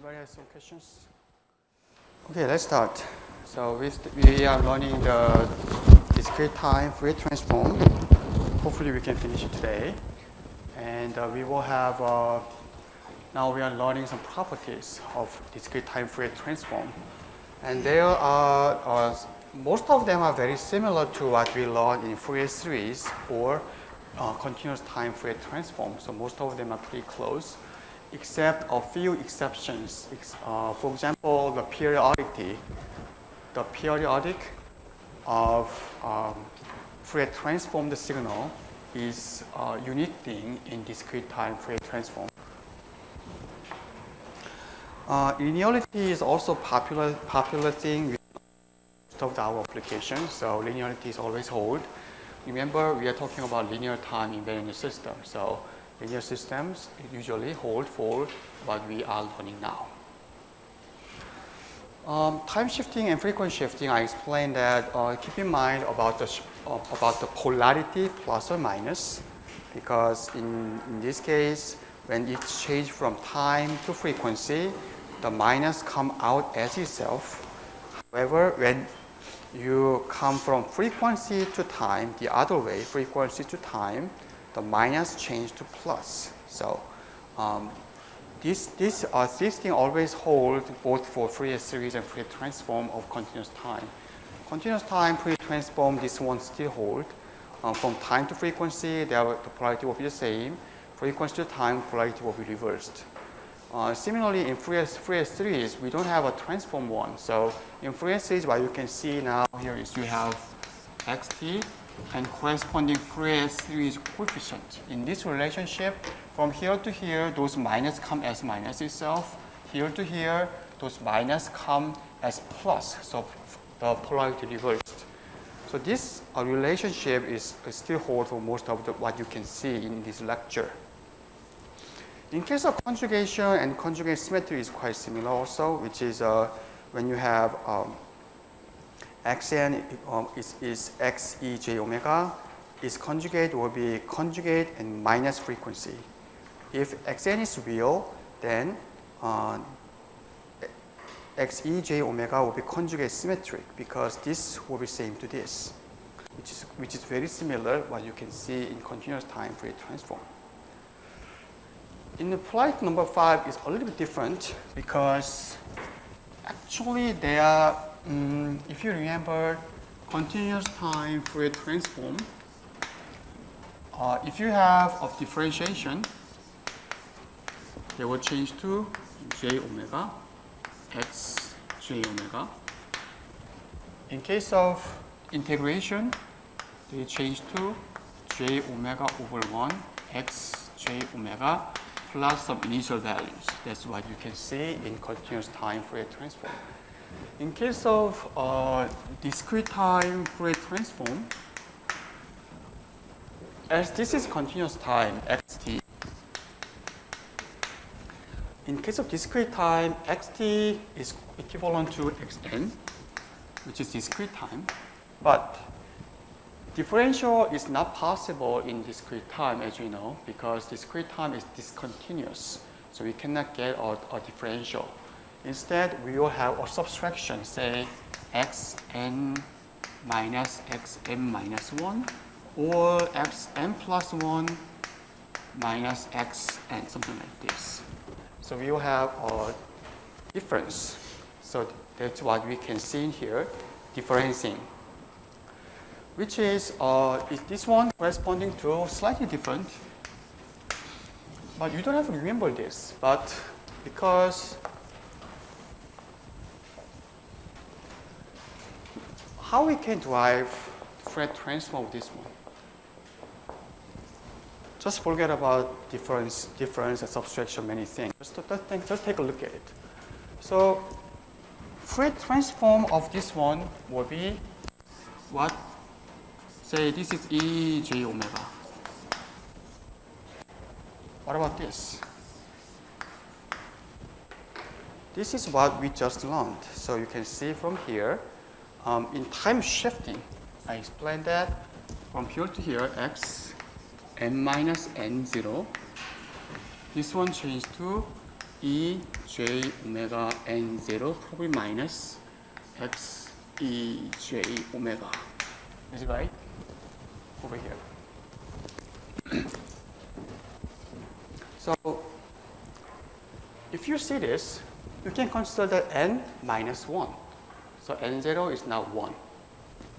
Anybody has some questions? Okay, let's start. So we are learning the discrete time Fourier transform. Hopefully we can finish it today. And we will have, now we are learning some properties of discrete time Fourier transform. And there are, most of them are very similar to what we learned in Fourier series or continuous time Fourier transform. So most of them are pretty close, except a few exceptions. For example, the periodicity. The periodic of Fourier transformed signal is a unique thing in discrete time Fourier transform. Linearity is also popular thing with most of our applications. So linearity is always hold. Remember, we are talking about linear time in linear system. So linear systems usually hold for what we are learning now. Time shifting and frequency shifting, I explained that keep in mind about the polarity plus or minus, because in this case, when it changes from time to frequency, the minus come out as itself. However, when you come from frequency to time, the other way, frequency to time, the minus change to plus. So this thing always holds both for Fourier series and Fourier transform of continuous time. Continuous time Fourier transform, this one still hold. From time to frequency, the polarity will be the same. Frequency to time, polarity will be reversed. Similarly, in Fourier series, we don't have a transform one. So in Fourier series, what you can see now here is you have xt and corresponding Fourier series coefficient. In this relationship, from here to here, those minus come as minus itself. Here to here, those minus come as plus. So the polarity reversed. So this relationship is still hold for most of what you can see in this lecture. In case of conjugation and conjugate symmetry is quite similar also, which is when you have xn is x e j omega, its conjugate will be conjugate and minus frequency. If xn is real, then x e j omega will be conjugate symmetric, because this will be same to this, which is very similar what you can see in continuous time Fourier transform. In the polarity number 5 is a little bit different, because actually they are, if you remember continuous time Fourier transform, if you have a differentiation, they will change to j omega, x j omega. In case of integration, they change to j omega over 1, x j omega, plus some initial values. That's what you can see in continuous time Fourier transform. In case of discrete time Fourier transform, as this is continuous time xt, in case of discrete time, xt is equivalent to xn, which is discrete time, but differential is not possible in discrete time, as you know, because discrete time is discontinuous, so we cannot get a differential. Instead, we will have a subtraction, say xn minus xm minus 1, or xn plus 1 minus xn, something like this. So we will have a difference. So that's what we can see in here, differencing, which is this one corresponding to slightly different. But you don't have to remember this, but because how we can derive Fourier transform of this one? Just forget about difference and subtraction, many things. Just take a look at it. So Fourier transform of this one will be what? Say this is e j omega. What about this? This is what we just learned. So you can see from here, in time shifting, I explained that from here to here, x n minus n0. This one changed to E j omega n0 probably minus x e j omega. Is it right? Over here. So if you see this, you can consider that n minus 1. So n0 is now 1.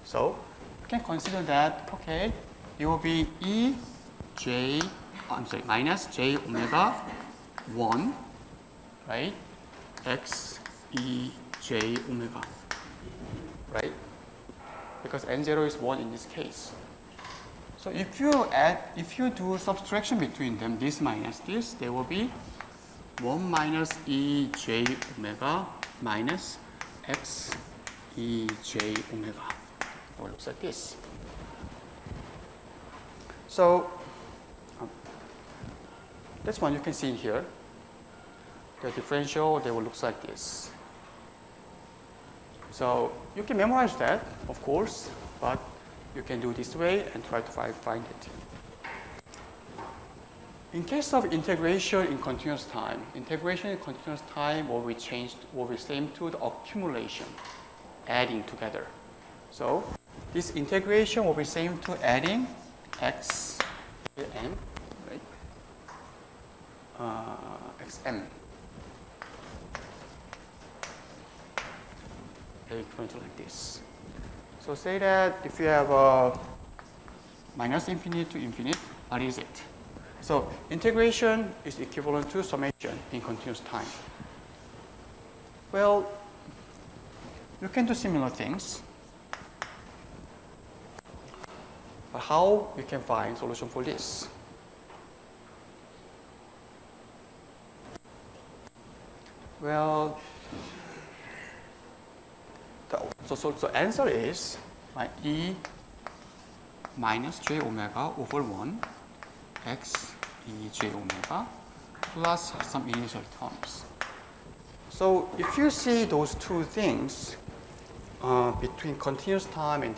So you can consider that, okay, it will be minus j omega 1, right? X e j omega, right? Because n0 is 1 in this case. So if you do subtraction between them, this minus this, there will be 1 minus e j omega minus x e j omega. It looks like this. So that's one you can see in here. The differential, they will look like this. So you can memorize that, of course, but you can do this way and try to find it. In case of integration in continuous time will be same to the accumulation, adding together. So this integration will be same to adding x to m, right? xm. Equivalent like this. So say that if you have minus infinity to infinite, what is it? So integration is equivalent to summation in continuous time. Well, you can do similar things. But how we can find solution for this? Well, so answer is e minus j omega over 1 x e j omega plus some initial terms. So if you see those two things between continuous time and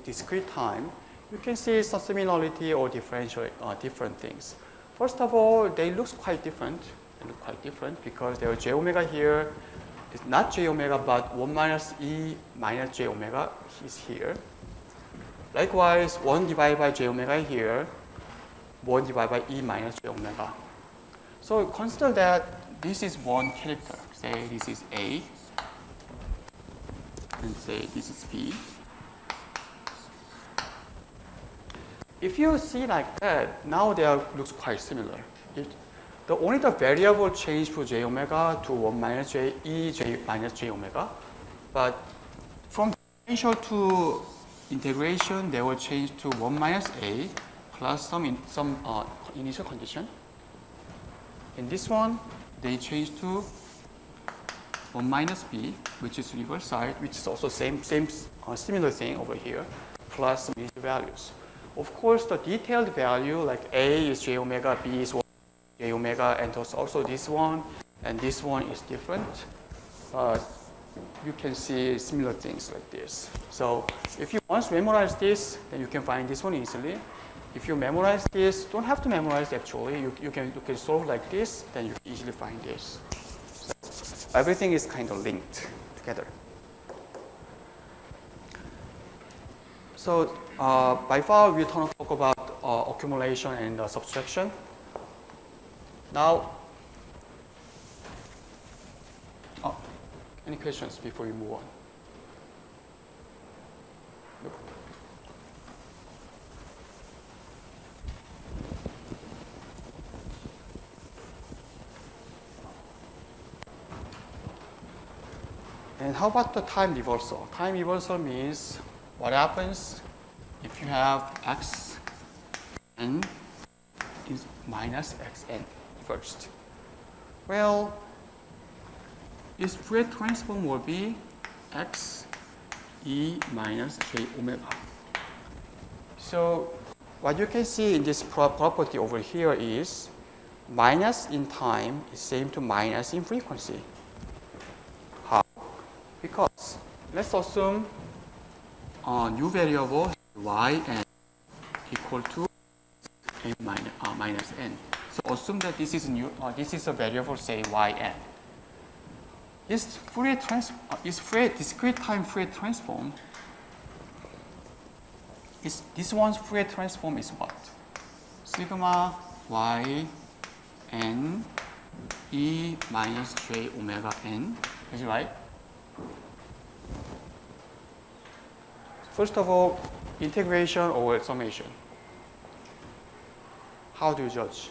discrete time, you can see some similarity or different things. First of all, they look quite different. They look quite different because there is j omega here. It's not j omega, but 1 minus e minus j omega is here. Likewise, 1 divided by j omega here, 1 divided by e minus j omega. So consider that this is one character. Say this is A, and say this is B. If you see like that, now they looks quite similar. The variable change for j omega to 1 minus j e j minus j omega, but from differential to integration, they will change to 1 minus a plus some initial condition. In this one, they change to 1 minus b, which is reverse side, which is also similar thing over here, plus some initial values. Of course, the detailed value like a is j omega, b is 1 j omega, and also this one and this one is different. You can see similar things like this. So if you once memorize this, then you can find this one easily. If you memorize this, don't have to memorize actually. You can solve like this, then you can easily find this. So everything is kind of linked together. So by far we talk about accumulation and subtraction. Now, any questions before we move on? Nope. And how about the time reversal? Time reversal means what happens if you have x n is minus xn first. Well, its Fourier transform will be x e minus j omega. So what you can see in this property over here is minus in time is same to minus in frequency. How? Because let's assume a new variable y n equal to a minus n. So So assume that this is new. This is a variable, say yn. This discrete time Fourier transform. This one's Fourier transform is what? Sigma y n e minus j omega n. Is it right? First of all, integration or summation. How do you judge?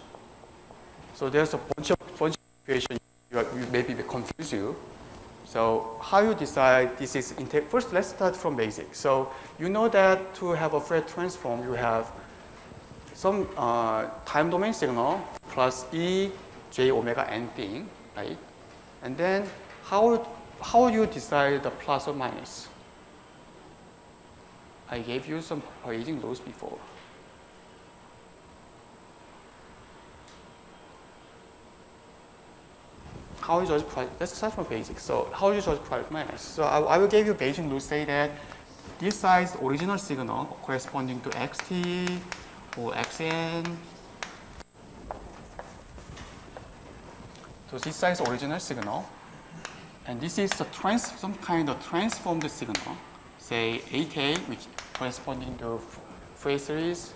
So there's a bunch of equations you maybe confuse you. So how you decide this is first let's start from basic. So you know that to have a Fourier transform you have some time domain signal plus e j omega n thing, right? And then how you decide the plus or minus? I gave you some Bayesian laws before. How you judge price? Let's start from basics. So how you judge price minus? So I will give you Bayesian law say that this size original signal corresponding to xt or xn. So this size original signal, and this is some kind of transformed signal. Say ak, which corresponding to Fourier series,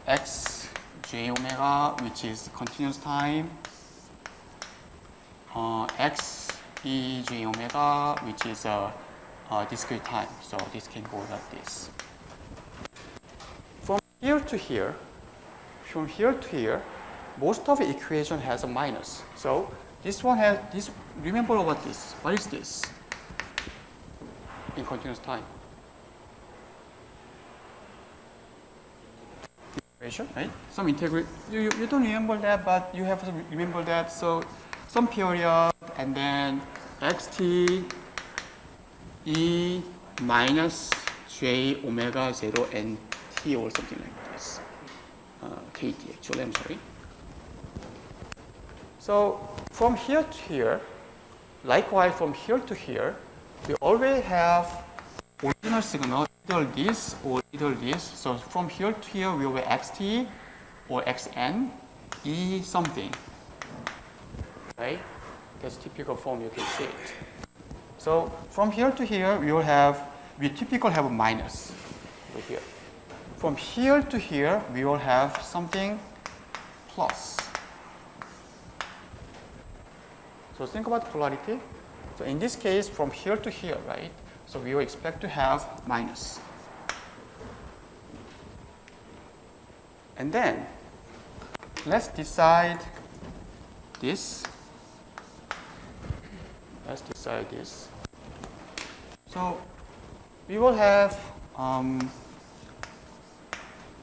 x j omega, which is continuous time, x e j omega, which is discrete time. So this can go like this. From here to here, most of the equation has a minus. So this one has this. Remember about this. What is this? In continuous time. Integration, right? Some integrate. You don't remember that, but you have to remember that. So some period and then xt e minus j omega 0 and t or something like this. kt actually, I'm sorry. So from here to here, likewise from here to here, we already have original signal, either this or either this. So from here to here, we will have xt or xn, e something, right? That's typical form, you can see it. So from here to here, we typically have a minus over here. From here to here, we will have something plus. So think about polarity. So in this case, from here to here, right? So we will expect to have minus. And then let's decide this. Let's decide this. So we will have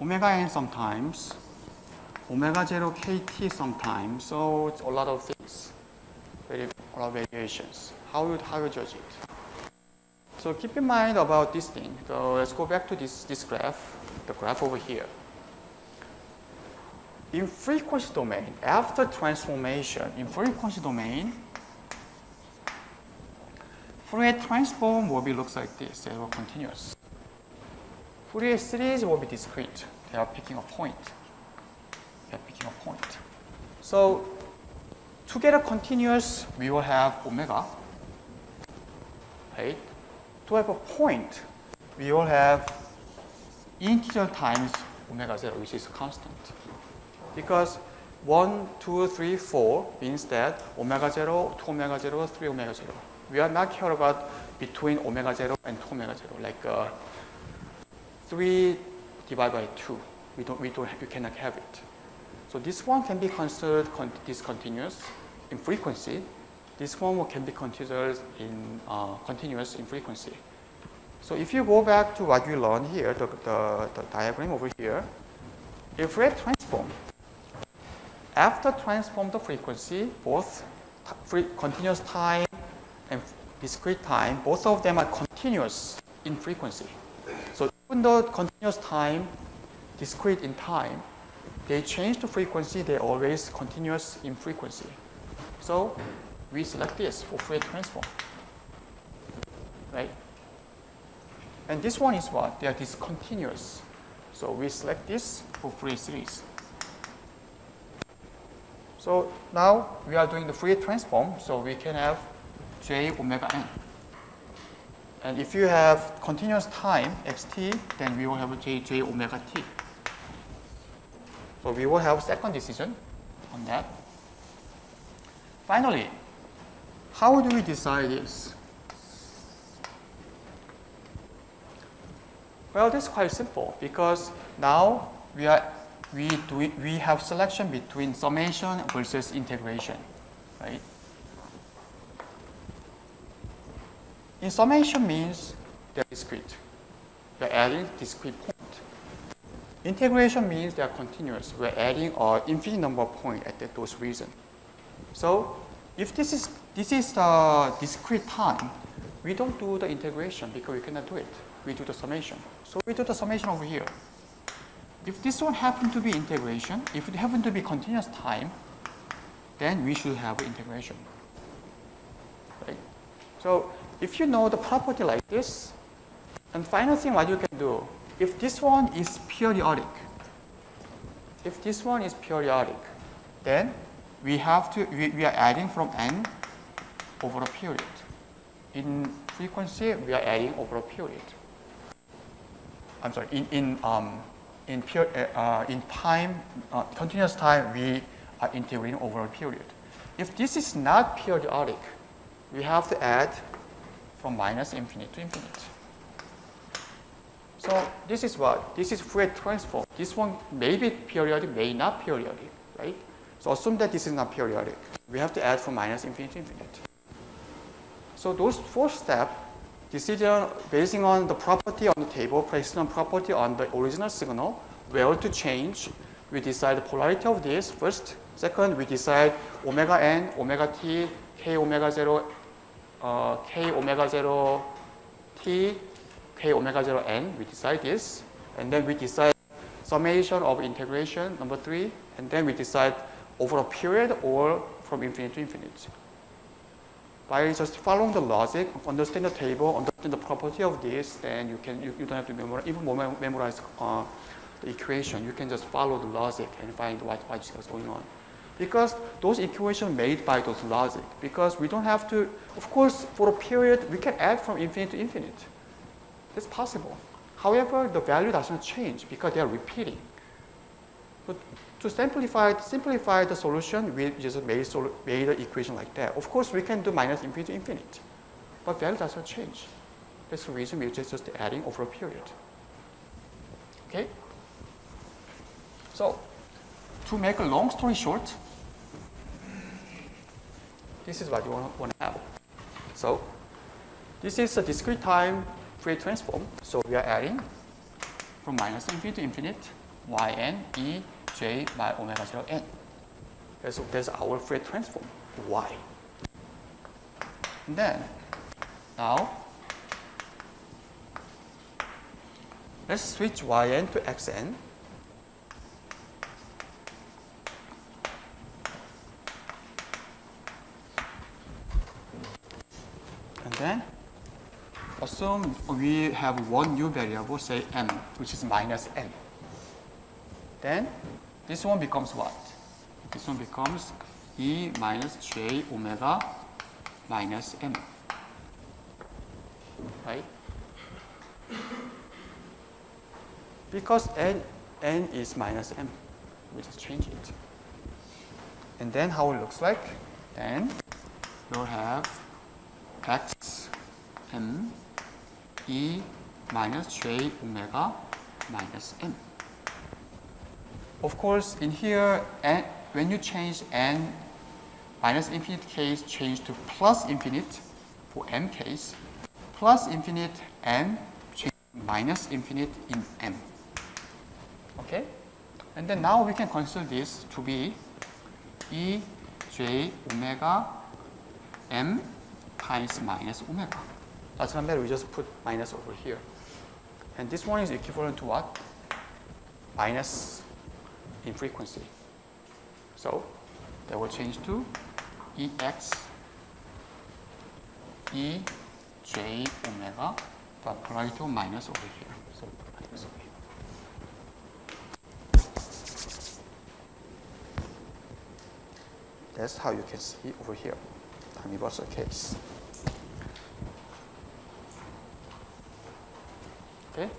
omega n sometimes, omega 0 kt sometimes. So it's a lot of things, a lot of variations. How you judge it? So keep in mind about this thing. So let's go back to this graph, the graph over here. In frequency domain, after transformation, in frequency domain, Fourier transform will be looks like this. They will continuous. Fourier series will be discrete. They are picking a point. So to get a continuous, we will have omega. Right? To have a point, we will have integer times omega 0, which is constant. Because 1, 2, 3, 4 means that omega 0, 2 omega 0, 3 omega 0. We are not care about between omega 0 and 2 omega 0, like 3 divided by 2. You cannot have it. So this one can be considered discontinuous in frequency. This one can be considered in continuous in frequency. So if you go back to what we learned here, the diagram over here, if Fourier transform, after transform the frequency, both continuous time and discrete time, both of them are continuous in frequency. So even though continuous time, discrete in time, they change the frequency, they're always continuous in frequency. So we select this for Fourier transform, right? And this one is what? They are discontinuous. So we select this for Fourier series. So now we are doing the Fourier transform, so we can have j omega n. And if you have continuous time xt, then we will have j omega t. So we will have second decision on that. Finally, how do we decide this? Well, this is quite simple because now we have selection between summation versus integration, right? In summation means they're discrete. We're adding discrete point. Integration means they're continuous. We're adding an infinite number of points at those regions. So if this is the discrete time, we don't do the integration because we cannot do it. We do the summation. So we do the summation over here. If this one happened to be integration, if it happened to be continuous time, then we should have integration. Right? So if you know the property like this, and final thing what you can do, if this one is periodic, then we are adding from n over a period. In frequency, we are adding over a period. I'm sorry, in time, continuous time, we are integrating over a period. If this is not periodic, we have to add from minus infinite to infinite. So this is what? This is Fourier transform. This one may be periodic, may not periodic, right? So assume that this is not periodic. We have to add from minus infinite to infinite. So those 4 steps, decision basing on the property on the table, based on property on the original signal, where to change. We decide the polarity of this first. Second, we decide omega n, omega t, k omega 0 t, k omega 0 n. We decide this. And then we decide summation of integration, number 3. And then we decide over a period or from infinite to infinite. By just following the logic, understand the table, understand the property of this, then you don't have to memorize the equation. You can just follow the logic and find what is going on. Because those equations made by those logic. Because we don't have to, of course, for a period, we can add from infinite to infinite. It's possible. However, the value doesn't change because they are repeating. But to simplify the solution, we just made the equation like that. Of course, we can do minus infinite to infinite, but value doesn't change. That's the reason we're just adding over a period. Okay? So, to make a long story short, this is what you want to have. So, this is a discrete time Fourier transform. So, we are adding from minus infinite to infinite, yn e j by omega 0 n. That's our Fourier transform, y. And then, now, let's switch yn to xn. And then, assume we have one new variable, say m, which is minus n. Then this one becomes what? This one becomes e minus j omega minus m. Right? Because n is minus m, we just change it. And then how it looks like? Then we'll have x m e minus j omega minus m. Of course, in here, n, when you change n minus infinite case, change to plus infinite for m case, plus infinite n change to minus infinite in m. Okay? And then now we can consider this to be e j omega m times minus omega. Doesn't matter, we just put minus over here. And this one is equivalent to what? Minus in frequency. So that will change to ex e j omega, but polarity of minus over here. So minus over here. That's how you can see over here, time reversal case. Okay.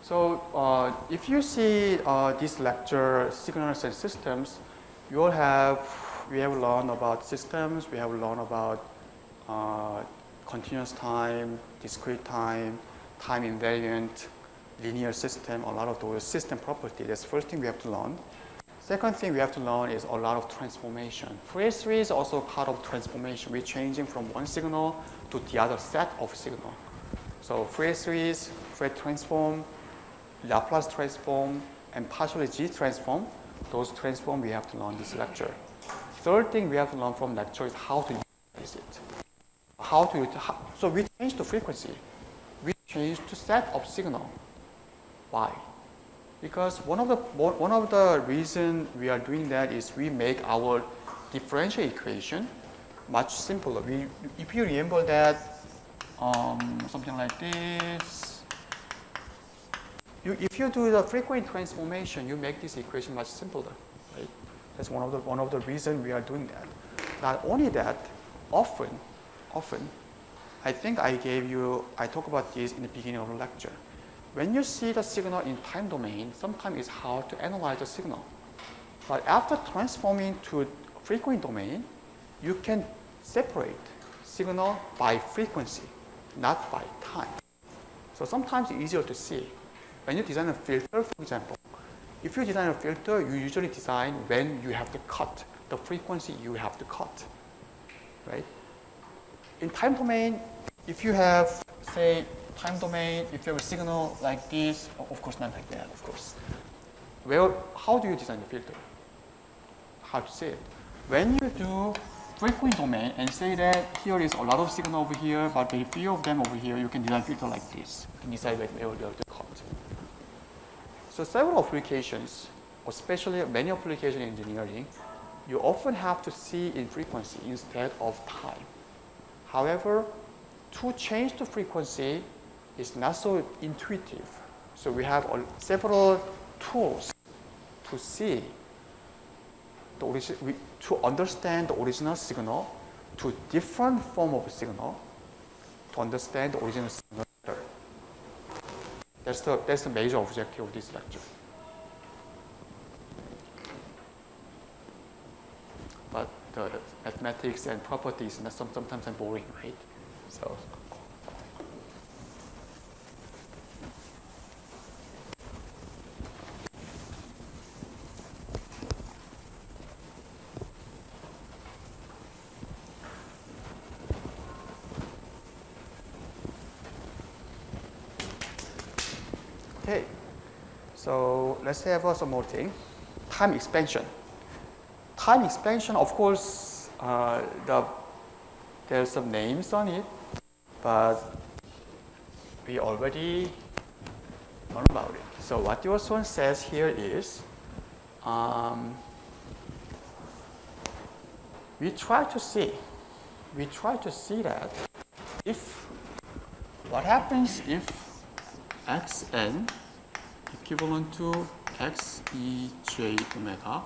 So if you see this lecture, signals and systems, we have learned about systems, we have learned about continuous time, discrete time, time invariant, linear system, a lot of those system properties. That's the first thing we have to learn. Second thing we have to learn is a lot of transformation. Fourier series is also part of transformation. We're changing from one signal to the other set of signal. So Fourier series, Fourier transform, Laplace transform, and partially G transform. Those transform we have to learn this lecture. Third thing we have to learn from lecture is how to utilize it. So we change the frequency. We change the set of signal. Why? Because one of the reason we are doing that is we make our differential equation much simpler. If you remember that something like this, if you do the frequent transformation, you make this equation much simpler, right? That's one of the reasons we are doing that. Not only that, often, I think I talked about this in the beginning of the lecture. When you see the signal in time domain, sometimes it's hard to analyze the signal. But after transforming to frequent domain, you can separate signal by frequency, not by time. So sometimes it's easier to see. When you design a filter, for example, if you design a filter, you usually design when you have to cut, the frequency you have to cut, right? In time domain, if you have, say, time domain, if you have a signal like this, of course not like that, of course. How do you design the filter? How to say it? When you do frequent domain and say that here is a lot of signal over here, but very few of them over here, you can design filter like this and decide where you have to cut. So several applications, especially many applications in engineering, you often have to see in frequency instead of time. However, to change the frequency is not so intuitive. So we have several tools to see to understand the original signal to different form of signal to understand the original signal better. That's the major objective of this lecture. But the mathematics and properties are sometimes boring, right? So. Okay, so let's have some more thing. Time expansion. Time expansion, of course, there's some names on it, but we already learned about it. So what your son says here is, we try to see that what happens if xn equivalent to xej omega,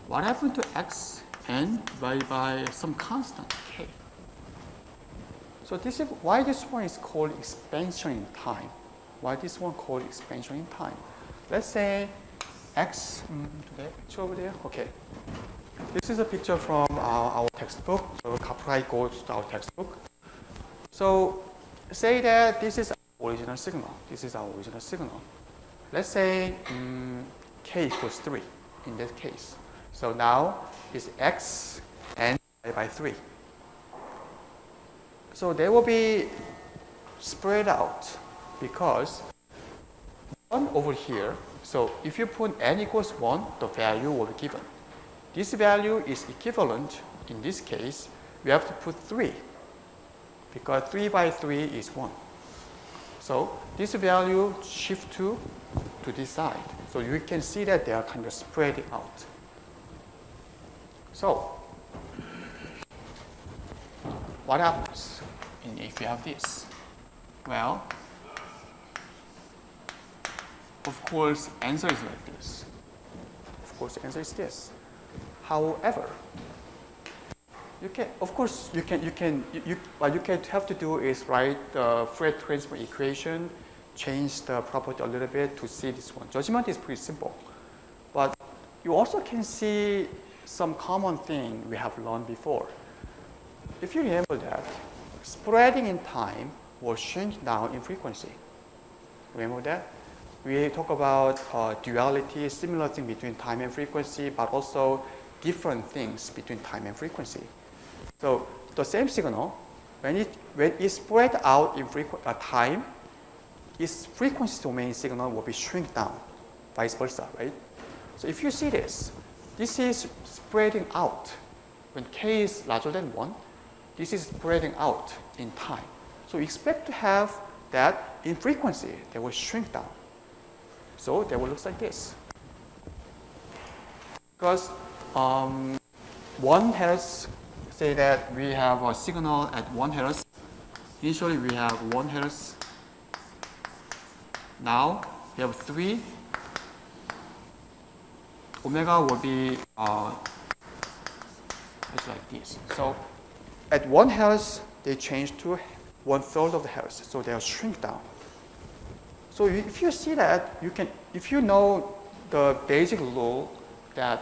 what happened to xn divided by some constant k? So this is why this one is called expansion in time. Why this one called expansion in time? Let's say x, picture over there. Okay, this is a picture from our textbook. So copyright goes to our textbook. So say that this is original signal. This is our original signal. Let's say k equals 3 in that case. So now it's x n divided by 3. So they will be spread out because 1 over here. So if you put n equals 1, the value will be given. This value is equivalent, in this case, we have to put 3 because 3 by 3 is 1. So this value shift to this side. So you can see that they are kind of spread out. So what happens if you have this? Well, of course, answer is like this. Of course, the answer is this. However, what you can have to do is write the Fourier transform equation, change the property a little bit to see this one. Judgment is pretty simple, but you also can see some common thing we have learned before. If you remember that, spreading in time will shrink down in frequency. Remember that? We talk about duality, similar thing between time and frequency, but also different things between time and frequency. So the same signal, when it spread out in time, its frequency domain signal will be shrink down, vice versa, right? So if you see this is spreading out. When k is larger than 1, this is spreading out in time. So we expect to have that in frequency, they will shrink down. So they will look like this. Because 1 hertz, say that we have a signal at 1 hertz. Initially we have 1 hertz. Now we have 3. Omega will be it's like this. So at 1 hertz, they change to 1/3 of the hertz. So they'll shrink down. So if you see that, if you know the basic rule that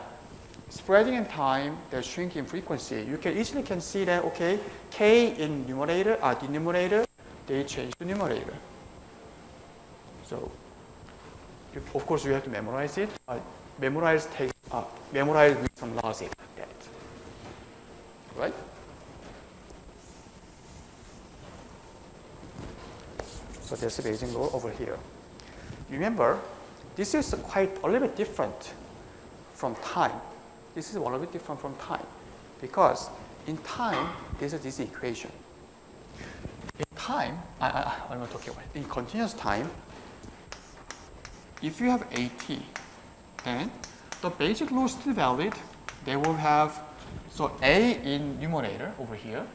spreading in time, they're shrinking in frequency, you can easily see that, okay, k in denominator, they change to numerator. So of course you have to memorize it. Memorize with some logic like that. Right? So there's a basic rule over here. Remember, this is quite a little bit different from time. This is a little bit different from time because in time, there's this equation. In time, I'm not talking about it. In continuous time, if you have AT, then the basic rule is still valid. They will have, so A in numerator over here.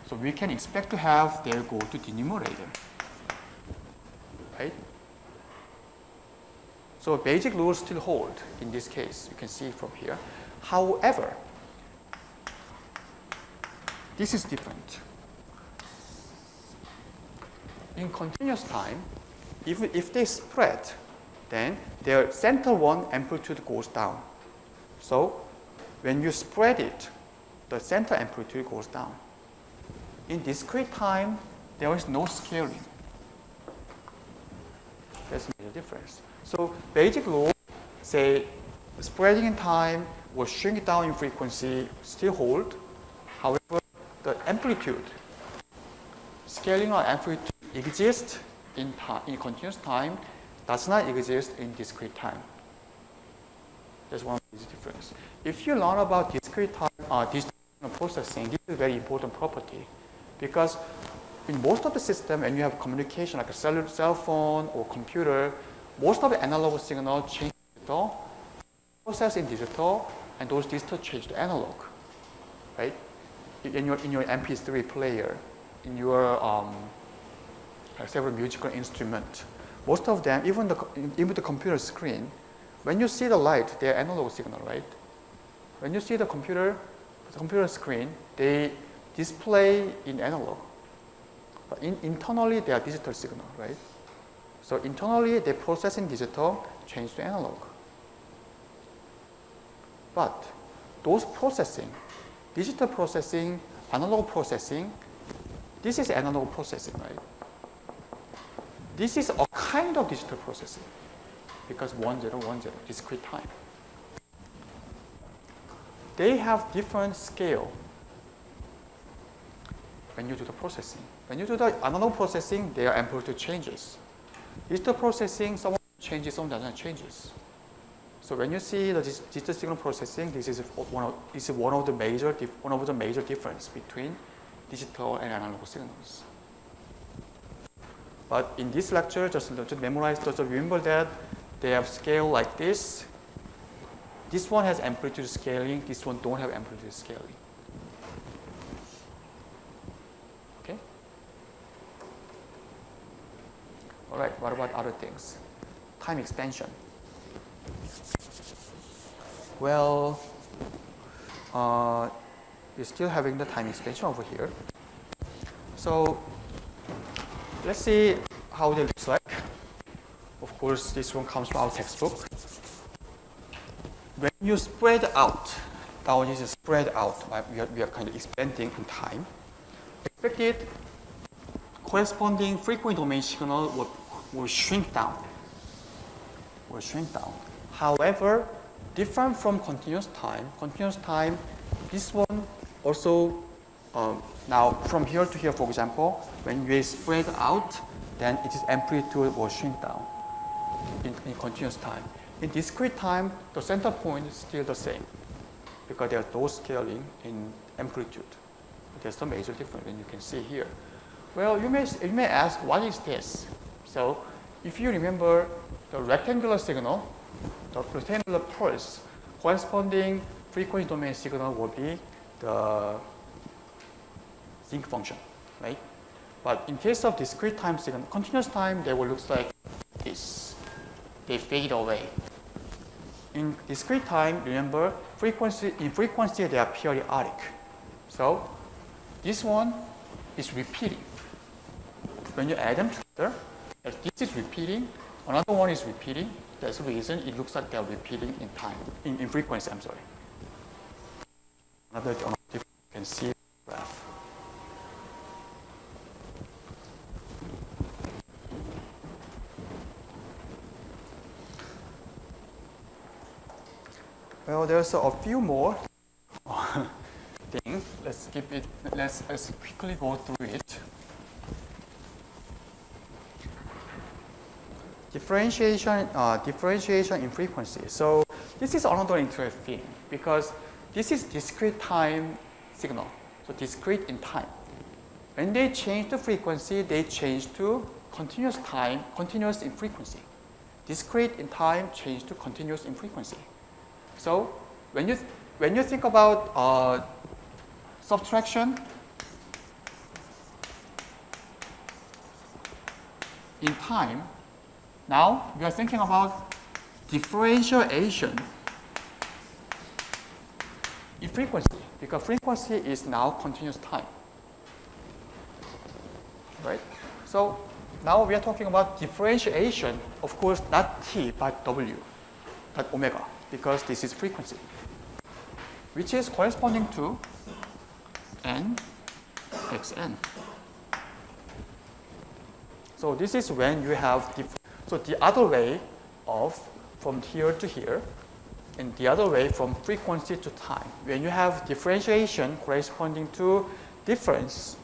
So we can expect to have their go to denominator. Right? So basic rules still hold in this case. You can see from here. However, this is different. In continuous time, if they spread, then their center one amplitude goes down. So when you spread it, the center amplitude goes down. In discrete time, there is no scaling. That's a major difference. So basic rule say spreading in time will shrink down in frequency, still hold. However, the amplitude, scaling or amplitude exists in continuous time, does not exist in discrete time. That's one of these differences. If you learn about discrete time, distributional processing, this is a very important property because in most of the system, when you have communication like a cell phone or computer, most of the analog signal change to digital, process in digital, and those digital change to analog, right? In your MP3 player, in your several musical instrument, most of them, even the computer screen, when you see the light, they're analog signal, right? When you see the computer screen, they display in analog. But internally, they are digital signal, right? So internally, they process in digital, change to analog. But those processing, digital processing, analog processing, this is analog processing, right? This is a kind of digital processing because 1010, discrete time. They have different scale when you do the processing. When you do the analog processing, their amplitude changes. Digital processing, some changes, some doesn't changes. So when you see the digital signal processing, this is one of the major difference between digital and analog signals. But in this lecture, just memorize, just remember that they have scale like this. This one has amplitude scaling. This one don't have amplitude scaling. Okay. All right. What about other things? Time expansion. Well, is still having the time expansion over here. So let's see how it looks like. Of course, this one comes from our textbook. When you spread out, now this is spread out, right? we are kind of expanding in time. Expected corresponding frequency domain signal will shrink down. However, different from continuous time, this one also, now from here to here, for example, when you spread out, then its amplitude will shrink down in continuous time. In discrete time, the center point is still the same because there are no scaling in amplitude. There's the major difference, and you can see here. Well, you may ask, what is this? So, if you remember the rectangular signal, the rectangular pulse, corresponding frequency domain signal will be the sinc function, right? But in case of discrete time signal, continuous time, they will look like this. They fade away. In discrete time, remember, in frequency they are periodic. So this one is repeating. When you add them together, this is repeating, another one is repeating. That's the reason it looks like they're repeating in time, in frequency, I'm sorry. Another difference you can see the graph. Well, there's a few more things. Let's skip it. Let's quickly go through it. Differentiation in frequency. So this is another interesting because this is discrete time signal. So discrete in time. When they change the frequency, they change to continuous in frequency. Discrete in time change to continuous in frequency. So when you think about subtraction in time, now we are thinking about differentiation in frequency because frequency is now continuous time, right? So now we are talking about differentiation, of course, not t but w, but omega, because this is frequency, which is corresponding to n xn. So this is when you have so the other way of from here to here, and the other way from frequency to time. When you have differentiation corresponding to difference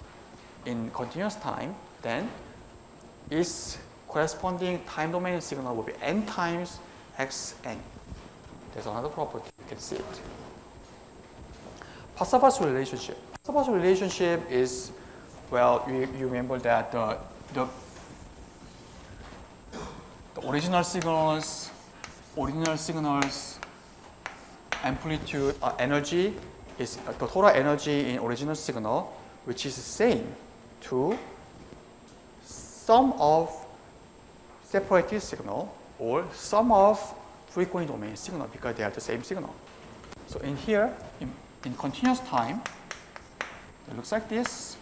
in continuous time, then its corresponding time domain signal will be n times xn. There's another property, you can see it. Passavas relationship. Passavas relationship is, well, you remember that the original signals, amplitude, energy is the total energy in original signal, which is the same to sum of separated signal or sum of frequency domain signal because they are the same signal. So in here, in continuous time, it looks like this.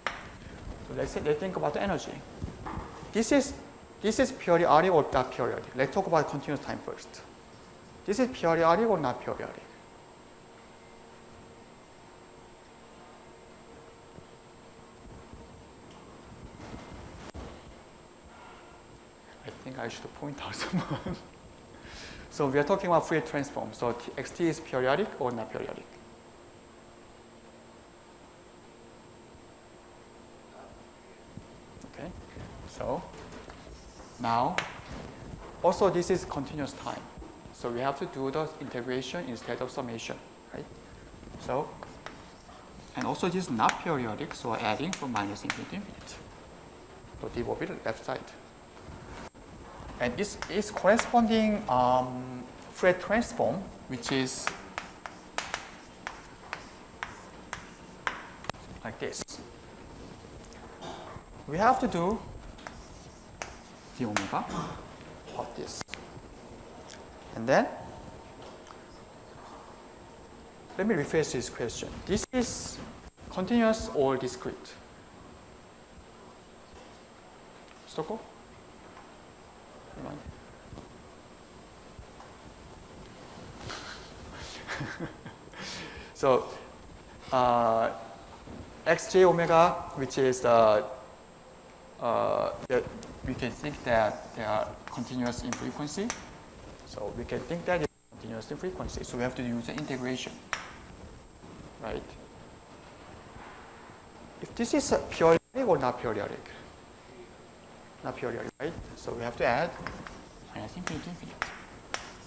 So let's think about the energy. This is periodic or not periodic. Let's talk about continuous time first. This is periodic or not periodic? I think I should point out someone. So we are talking about Fourier transform. So xt is periodic or not periodic? Okay. So now, also this is continuous time. So we have to do the integration instead of summation, right? So, and also this is not periodic, so adding from minus infinity to infinity. So this will be the left side. And its corresponding Fourier transform, which is like this. We have to do d omega of this. And then let me rephrase this question. This is continuous or discrete? Stoko? So xj omega, which is we can think that they are continuous in frequency. So we can think that it's continuous in frequency. So we have to use the integration, right? If this is periodic or not periodic? Not periodic, right? So we have to add minus infinity to infinity.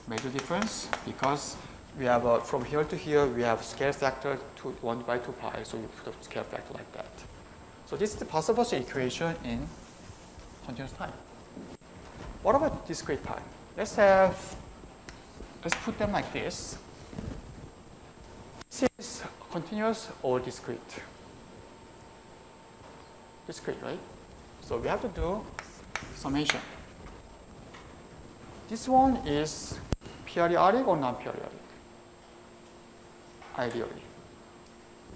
Major difference because we have from here to here we have scale factor to 1 by 2 pi, so we put a scale factor like that. So this is the possible equation in continuous time. What about discrete time? Let's put them like this. This is continuous or discrete? Discrete, right? So we have to do summation. This one is periodic or non-periodic? Ideally.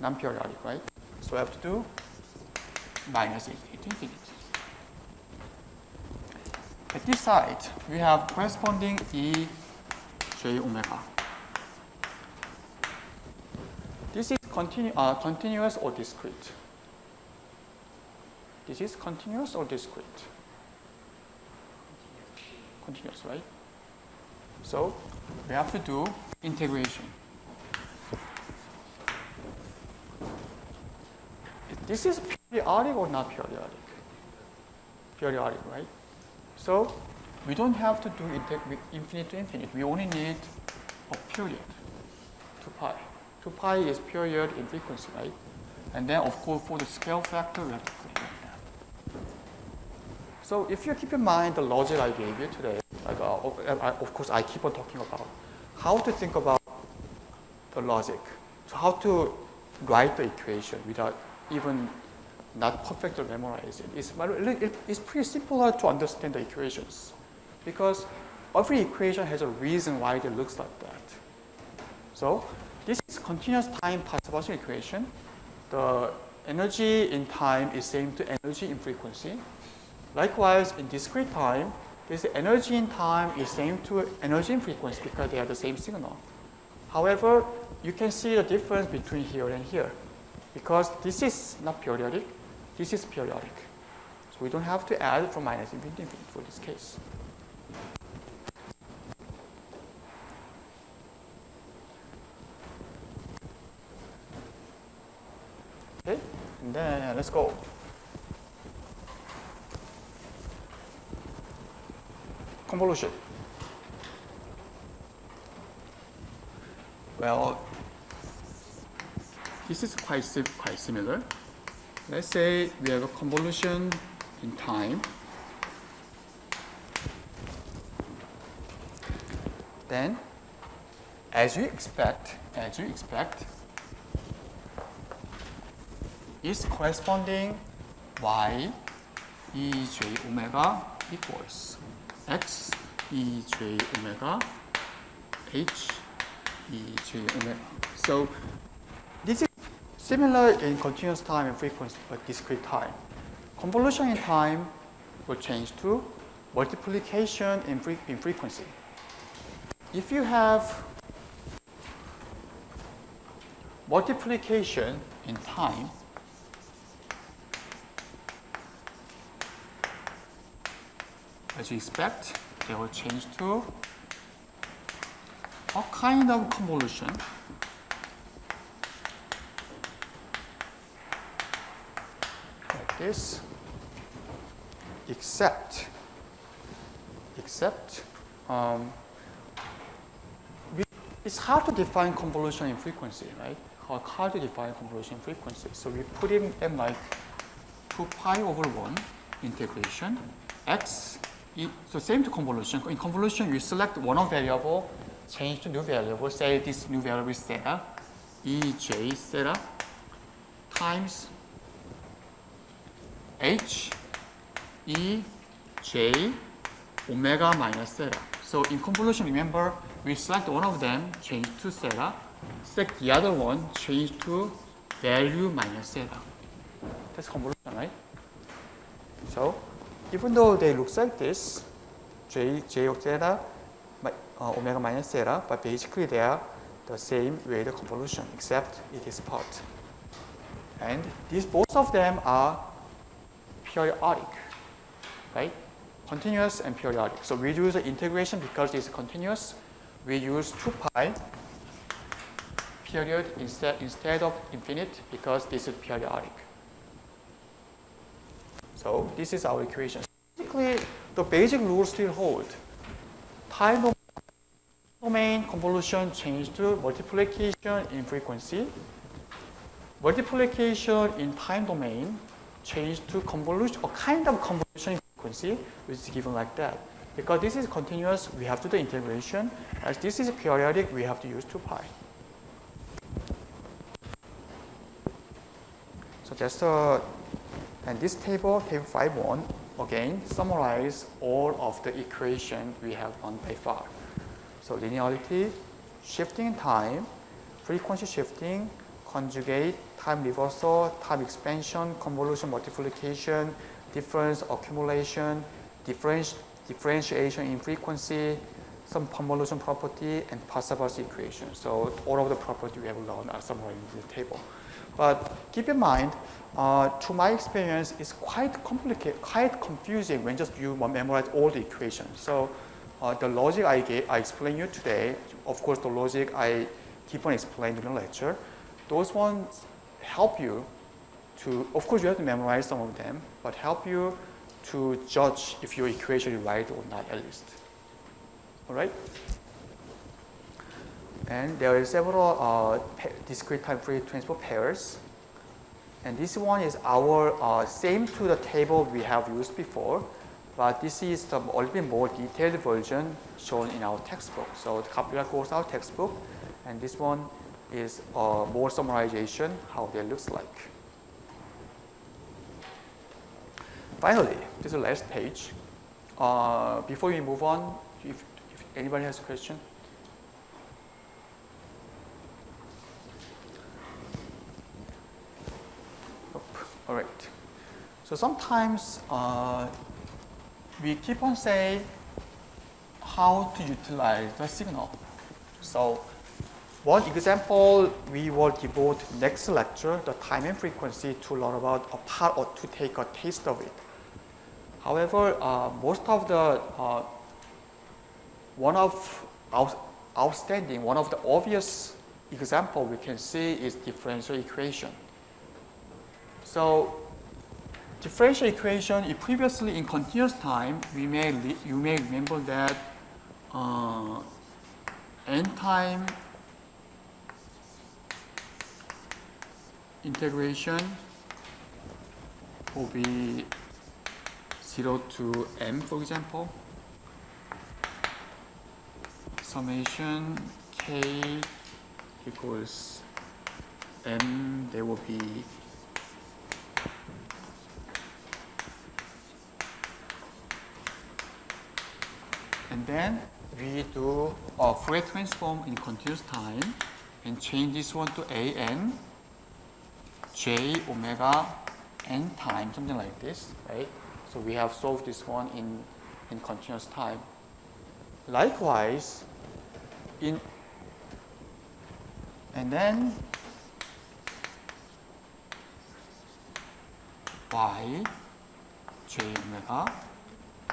Non-periodic, right? So we have to do minus infinity to infinity. At this side, we have corresponding E j omega. This is continuous or discrete? This is continuous or discrete? Continuous, right? So we have to do integration. This is periodic or not periodic? Periodic, right? So we don't have to do infinite to infinite. We only need a period, 2 pi. 2 pi is period in frequency, right? And then, of course, for the scale factor, we have to put it like that. So if you keep in mind the logic I gave you today, like, of course, I keep on talking about how to think about the logic. So how to write the equation without even not perfectly memorize it. It's pretty simple to understand the equations because every equation has a reason why it looks like that. So this is continuous time Pascal equation. The energy in time is same to energy in frequency. Likewise, in discrete time, this energy in time is same to energy in frequency because they are the same signal. However, you can see the difference between here and here because this is not periodic, this is periodic. So we don't have to add from minus infinity to infinity for this case. Okay, and then let's go. Convolution. Well, this is quite similar. Let's say we have a convolution in time. Then, as you expect, is corresponding y e j omega equals x e j omega h e j omega. So this is similar in continuous time and frequency, but discrete time. Convolution in time will change to multiplication in frequency. If you have multiplication in time, as you expect, they will change to a kind of convolution. Like this, except it's hard to define convolution in frequency, right? Hard to define convolution in frequency. So we put in them like 2 pi over 1 integration x. So same to convolution. In convolution, you select one of variable, change to new variable. Say this new variable is theta, ej theta times h e j omega minus theta. So in convolution, remember we select one of them, change to theta, Select the other one, change to value minus theta. That's convolution, right? So even though they look like this, j of theta, omega minus theta, but basically they are the same way the convolution, except it is part. And these both of them are periodic, right? Continuous and periodic. So we use the integration because it's continuous. We use 2 pi period instead of infinite because this is periodic. So this is our equation. Basically, the basic rules still hold. Time domain convolution changed to multiplication in frequency. Multiplication in time domain changed to convolution, or kind of convolution in frequency, which is given like that. Because this is continuous, we have to do the integration. As this is periodic, we have to use 2 pi. So that's and this table 5.1, again, summarize all of the equation we have done by far. So linearity, shifting in time, frequency shifting, conjugate, time reversal, time expansion, convolution multiplication, difference accumulation, differentiation in frequency, some convolution property, and Passavas equation. So all of the properties we have learned are summarized in the table. But keep in mind, to my experience, it's quite complicated, quite confusing when just you memorize all the equations. So the logic I explained you today, of course, the logic I keep on explaining in the lecture, those ones help you to, of course, you have to memorize some of them, but help you to judge if your equation is right or not, at least. All right? And there are several discrete time Fourier transform pairs. And this one is our same to the table we have used before, but this is the a little bit more detailed version shown in our textbook. So the copy goes our textbook, and this one is more summarization how that looks like. Finally, this is the last page. Before we move on, if anybody has a question. All right. So sometimes we keep on saying how to utilize the signal. So one example we will devote next lecture, the time and frequency, to learn about a part or to take a taste of it. However, most of the one of outstanding, one of the obvious example we can see is differential equation. So differential equation, previously in continuous time, you may remember that n time integration will be 0 to m, for example. Summation k equals m, there will be and then we do a Fourier transform in continuous time and change this one to a n j omega n time, something like this, right? So we have solved this one in continuous time. Likewise, and then y j omega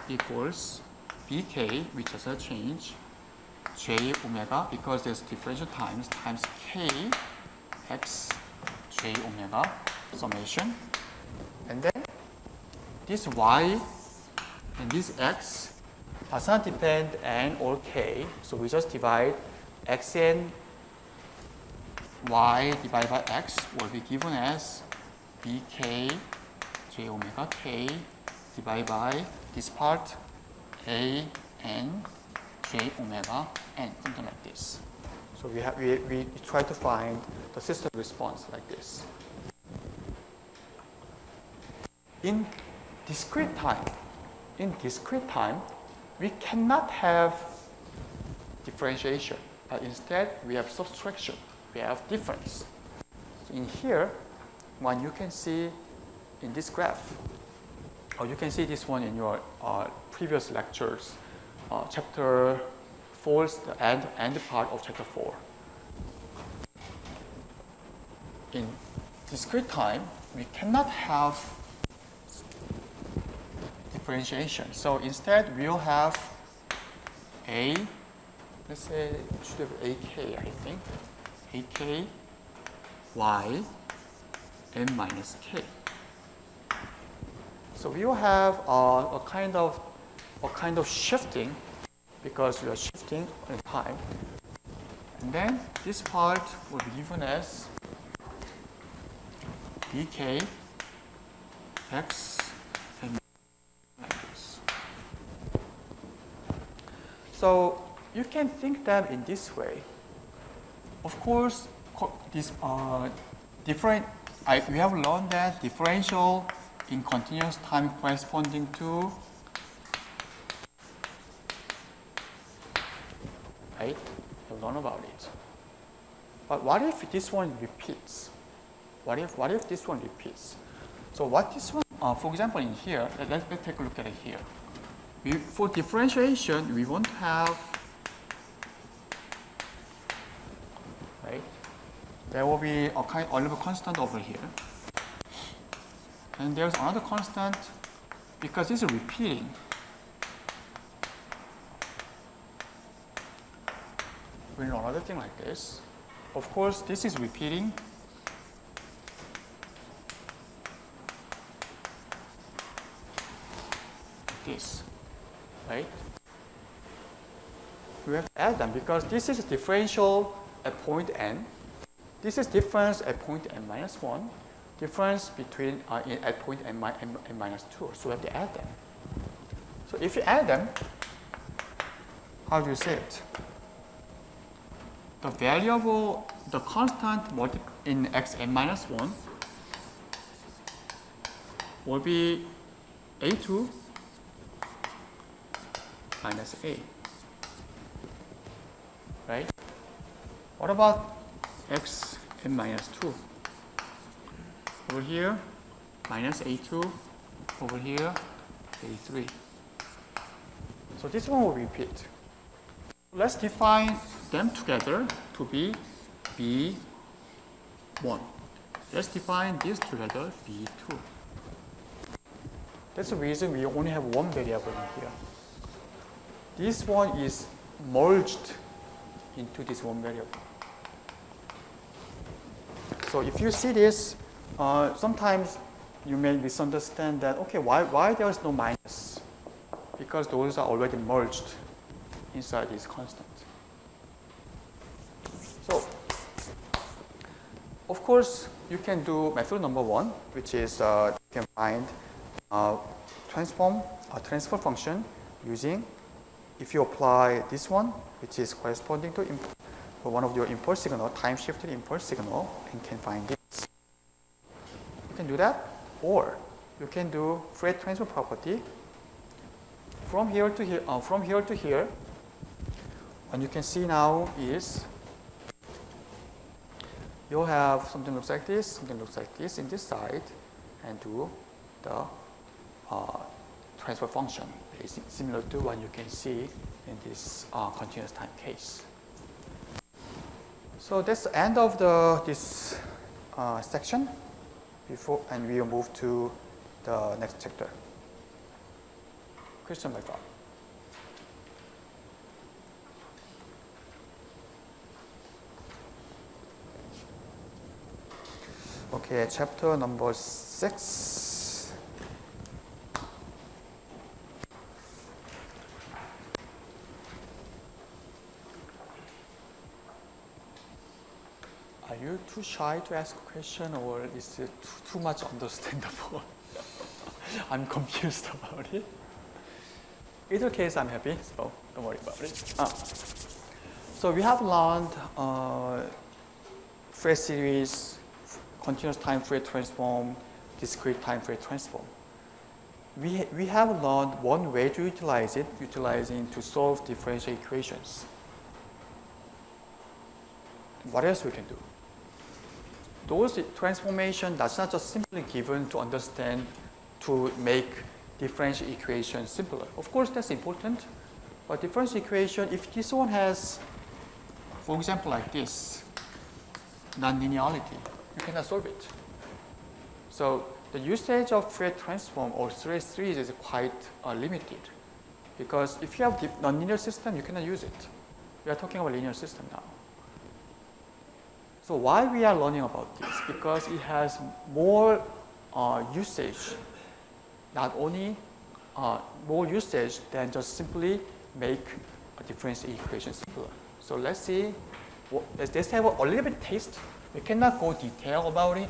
equals bk, which has a change, j omega, because there's differential times k x j omega summation. And then this y and this x does not depend n or k, so we just divide x and y divided by x will be given as bk j omega k divided by this part a n j omega n, something like this. So we try to find the system response like this. In discrete time, we cannot have differentiation, but instead we have subtraction. we have difference. So in here, one you can see in this graph, or you can see this one in your previous lectures, chapter 4, the end part of chapter 4. In discrete time, we cannot have differentiation. So instead, we'll have a, let's say, it should have AK, I think, AK, Y, n minus k. So we will have a kind of shifting, because we are shifting in time. And then this part will be given as dk x and minus. So you can think them in this way. Of course, this we have learned that differential in continuous time corresponding to, right? We'll learn about it. But what if this one repeats? What if this one repeats? So what this one, for example, in here, let's take a look at it here. For differentiation, we won't have, right? There will be a little constant over here. And there's another constant, because this is repeating. We know another thing like this. Of course, this is repeating. This, right? We have to add them because this is differential at point n. This is difference at point n minus 1. Difference between at point n minus 2. So we have to add them. So if you add them, how do you say it? The variable, the constant in xn minus 1 will be a2 minus a, right? What about x n minus 2? Over here, minus a2, over here, a3. So this one will repeat. Let's define them together to be b1. Let's define this together, b2. That's the reason we only have one variable in here. This one is merged into this one variable. So if you see this, sometimes you may misunderstand that, okay, why there is no minus? Because those are already merged inside this constant. So, of course, you can do method number 1, which is you can find transfer function using, if you apply this one, which is corresponding to one of your impulse signal, time-shifted impulse signal, and can find this. You can do that, or you can do Fourier transfer property from here to here. What you can see now is you'll have something looks like this, something looks like this in this side, and do the transfer function, similar to what you can see in this continuous time case. So that's the end of this section. And we will move to the next chapter. Question by far. Okay, chapter number 6. Are you too shy to ask a question, or is it too much understandable? I'm confused about it. Either case, I'm happy, so don't worry about it. So we have learned Fourier series, continuous time Fourier transform, discrete time Fourier transform. We have learned one way to utilize it, utilizing to solve differential equations. what else we can do? Those transformation that's not just simply given to understand to make differential equation simpler. Of course, that's important, but differential equation, if this one has, for example, like this, non-linearity, you cannot solve it. So the usage of Fourier transform or Fourier series is quite limited, because if you have non-linear system, you cannot use it. We are talking about linear system now. So why we are learning about this? Because it has more usage, not only more usage than just simply make a differential equation simpler. So let's see, let's have a little bit taste. We cannot go detail about it.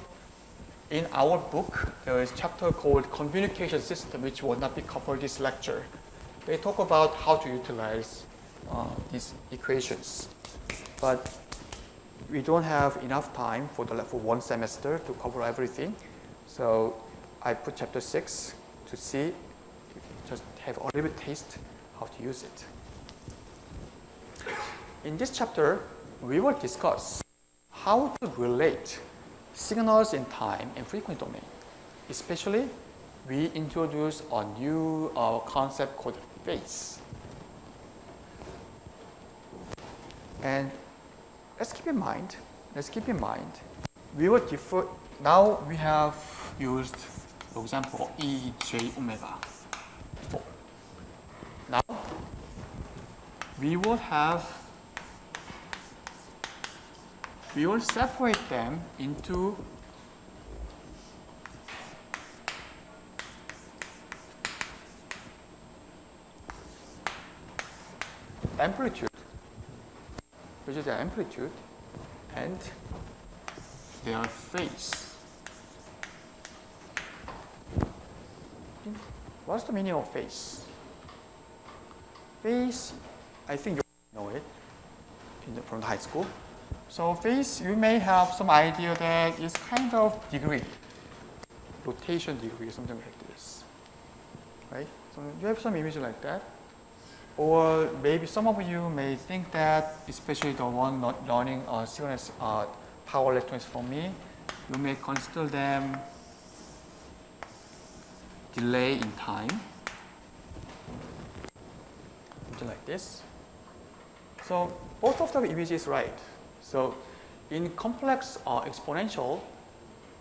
In our book, there is a chapter called Communication System, which will not be covered this lecture. They talk about how to utilize these equations. But we don't have enough time for one semester to cover everything. So I put chapter 6 to see, just have a little bit taste how to use it. In this chapter, we will discuss how to relate signals in time and frequency domain. Especially, we introduce a new concept called phase. And let's keep in mind, we will differ, now we have used, for example, E, J, omega. Now, we will separate them into amplitude, which is the amplitude, and their phase. What's the meaning of phase? Phase, I think you know it from high school. So phase, you may have some idea that it's kind of degree, rotation degree, something like this, right? So you have some image like that. Or maybe some of you may think that, especially the one not learning synchronous power electronics from me, you may consider them delay in time, something like this. So both of the images is right. So in complex exponential,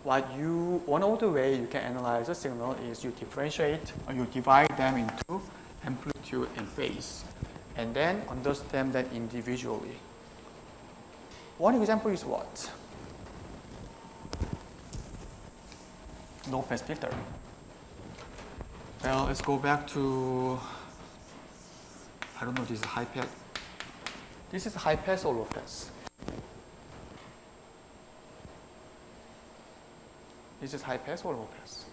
one of the way you can analyze a signal is you differentiate or you divide them into amplitude and phase, and then understand them individually. One example is what? Low pass filter. Well, let's go back to, I don't know, this is high pass. This is high pass or low pass? This is high pass or low pass?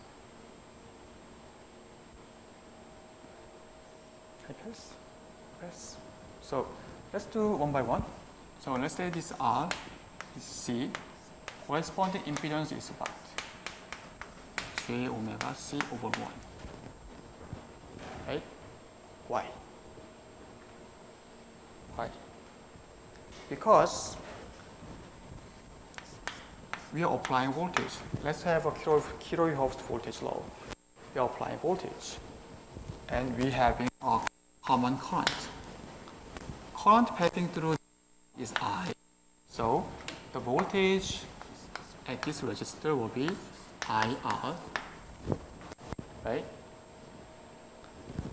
High pass? Pass. So let's do one by one. So let's say this R, this C, corresponding impedance is what? J omega C over 1. Right? Why? Why? Because we are applying voltage. Let's have a kilohertz voltage law. We are applying voltage. And we having a common current. Current passing through is I. So the voltage at this resistor will be IR. Right?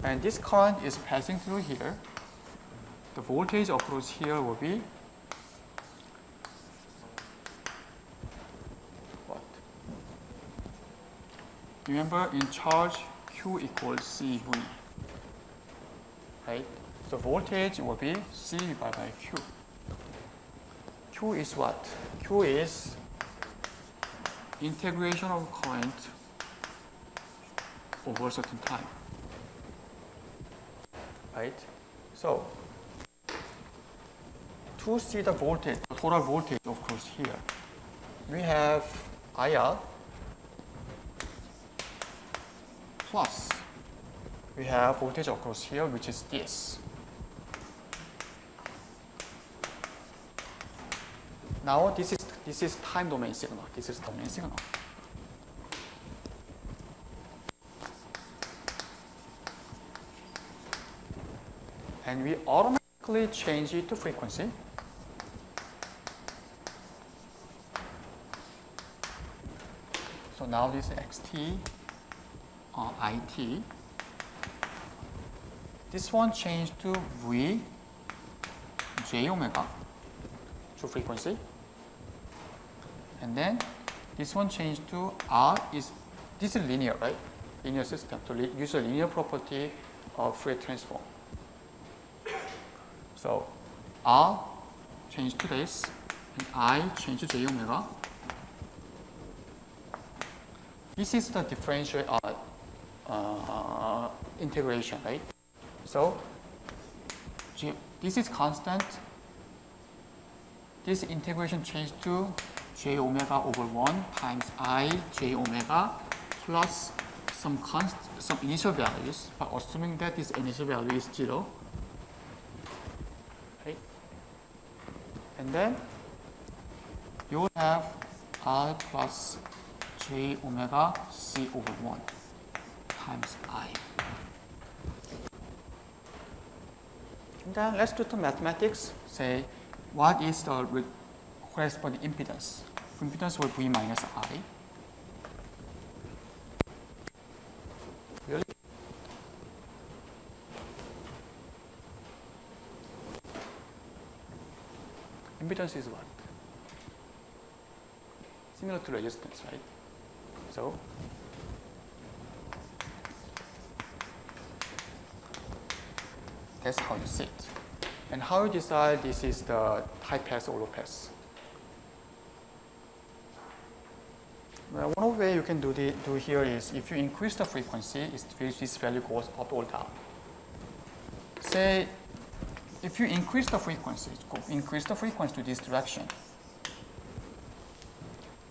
And this current is passing through here. The voltage across here will be what? Remember, in charge, Q equals CV. Right? So voltage will be C divided by Q. Q is what? Q is integration of current over a certain time. Right? So to see the voltage, the total voltage, of course, here, we have IR plus we have voltage across here, which is this. Now this is time domain signal. This is domain signal. And we automatically change it to frequency. So now this xt, it. This one changed to v j omega to frequency. And then this one changed to r is, this is linear, right? Linear system. So use a linear property of Fourier transform. So r changed to this, and I changed to j omega. This is the differential integration, right? So this is constant. This integration changed to j omega over 1 times I j omega plus some initial values, but assuming that this initial value is 0. Right? And then you will have R plus j omega c over 1 times I. And then let's do some mathematics. Say, what is the corresponding impedance? Impedance will be minus I. Really? Impedance is what? Similar to resistance, right? So that's how you see it. And how you decide this is the high pass or low pass? Well, one way you can do here is if you increase the frequency, this value goes up or down. Say, if you increase the frequency to this direction,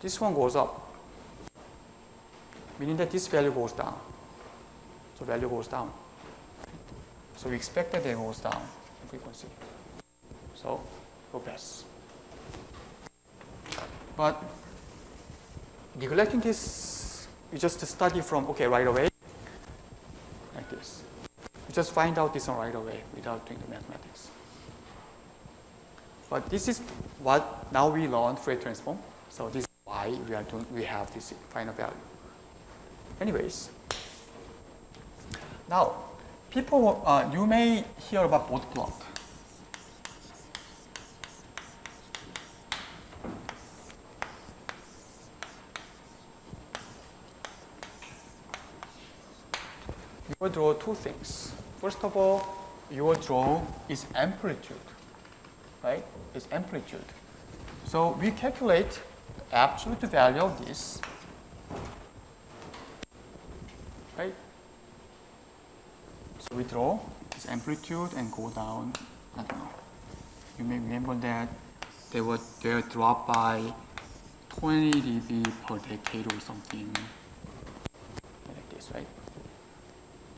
this one goes up, meaning that this value goes down. So value goes down. So we expect that it goes down in frequency. So low pass. But neglecting this, you just study from, okay, right away, like this. You just find out this one right away without doing the mathematics. But this is what now we learned Fourier transform. So this is why we have this final value. Anyways, now people, you may hear about bot plot. You will draw two things. First of all, you will draw its amplitude, right? Its amplitude. So we calculate the absolute value of this, right? So we draw this amplitude and go down. I don't know. You may remember that they were dropped by 20 dB per decade or something like this, right?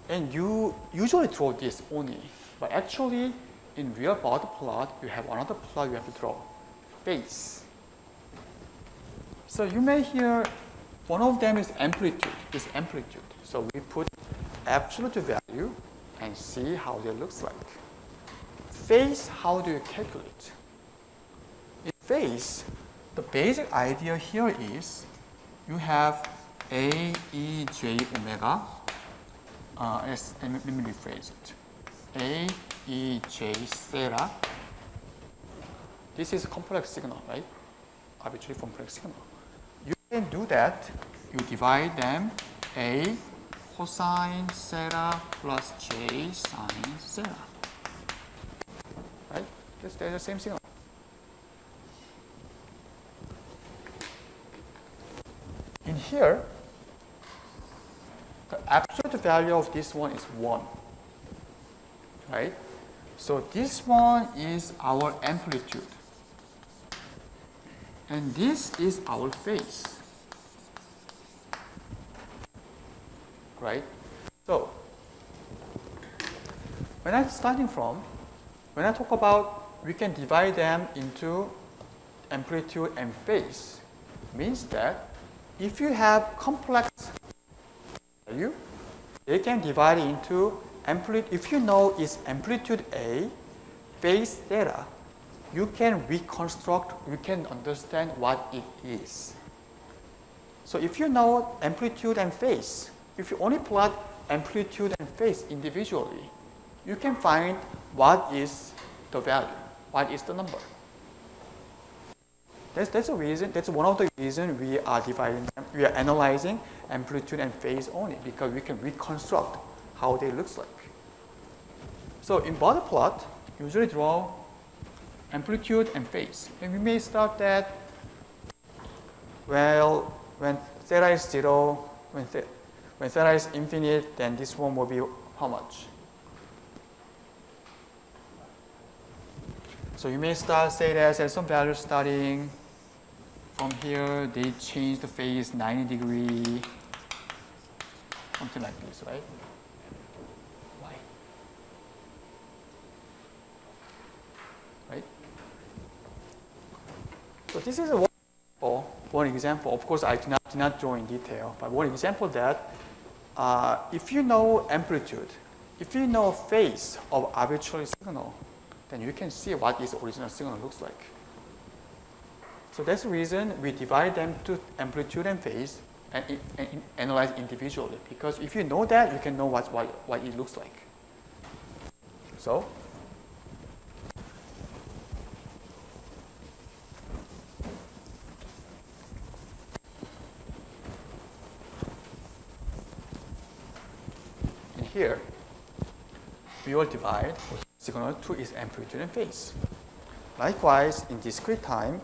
And you usually draw this only, but actually in real bot plot, you have another plot you have to draw, phase. So you may hear one of them is amplitude, So we put absolute value and see how that looks like. Phase, how do you calculate? In phase, the basic idea here is you have A, E, J, omega. Let me rephrase it. A, E, J, theta. This is a complex signal, right? Arbitrary complex signal. You can do that. You divide them. A cosine theta plus J sine theta. Right? They're the same signal. In here, the absolute value of this one is 1, right? So this one is our amplitude. And this is our phase, right? So when I talk about, we can divide them into amplitude and phase means that if you have complex value, they can divide it into amplitude. If you know it's amplitude A, phase theta, you can reconstruct, you can understand what it is. So if you know amplitude and phase, if you only plot amplitude and phase individually, you can find what is the value, what is the number. That's a reason. That's one of the reasons we are dividing them. We are analyzing amplitude and phase only because we can reconstruct how they looks like. So in butter plot, usually draw amplitude and phase, and we may start that. Well, when theta is 0, when theta is infinite, then this one will be how much? So you may start say that at some value starting from here, they change the phase 90 degrees, something like this, right? Why? Right? So this is one example. Of course, I do not draw in detail, but one example that if you know amplitude, if you know phase of arbitrary signal, then you can see what this original signal looks like. So that's the reason we divide them to amplitude and phase and analyze individually. Because if you know that, you can know what it looks like. So in here, we will divide signal to its amplitude and phase. Likewise, in discrete time,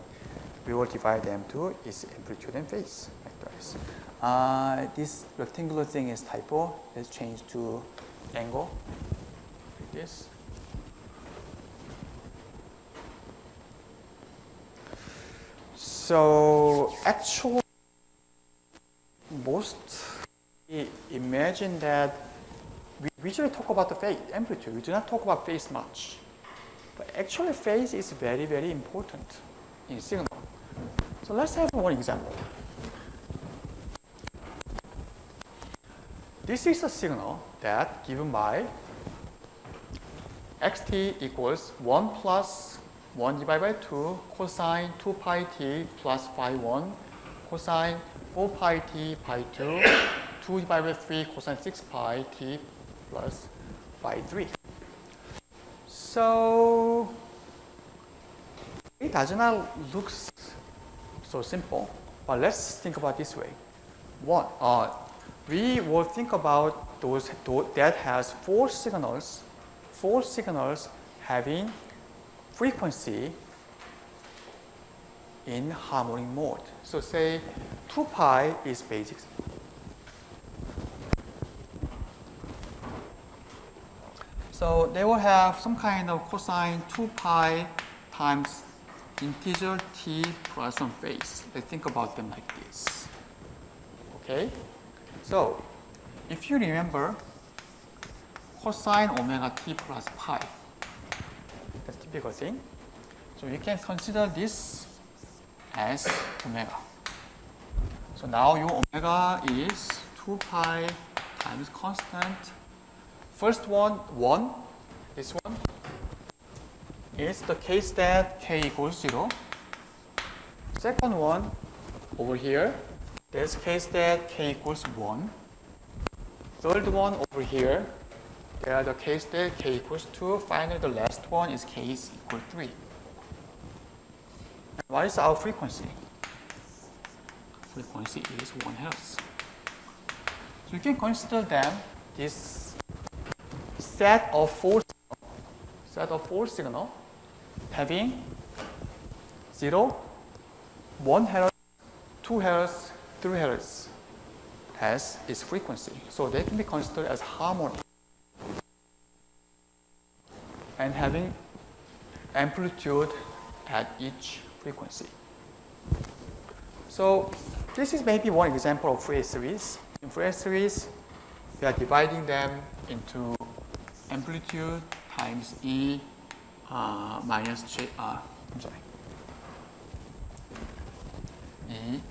we will divide them to its amplitude and phase. Likewise. This rectangular thing is typo. Let's change to angle, like this. So actually, most imagine that we usually talk about the phase, amplitude. We do not talk about phase much. But actually, phase is very, very important in signal. So let's have one example. This is a signal that given by xt equals 1 plus 1 divided by 2 cosine 2 pi t plus phi 1 cosine 4 pi t pi 2 2 divided by 3 cosine 6 pi t plus phi 3. So it does not look so simple, but let's think about this way. One, we will think about those that has four signals having frequency in harmonic mode. So say 2 pi is basic. So they will have some kind of cosine 2 pi times integer t plus some phase. Let's think about them like this. Okay? So if you remember cosine omega t plus pi, that's a typical thing. So you can consider this as omega. So now your omega is 2 pi times constant. First one, 1, this one, is the case that k equals 0. Second one, over here, there's case that k equals 1. Third one over here, there are the case that k equals 2. Finally, the last one is k is equal 3. And what is our frequency? Frequency is 1 Hz. So you can consider them this set of four signal having 0, 1 Hz, 2 Hz, 3 Hz as its frequency. So they can be considered as harmonic and having amplitude at each frequency. So this is maybe one example of Fourier series. In Fourier series, we are dividing them into amplitude times e minus j. E,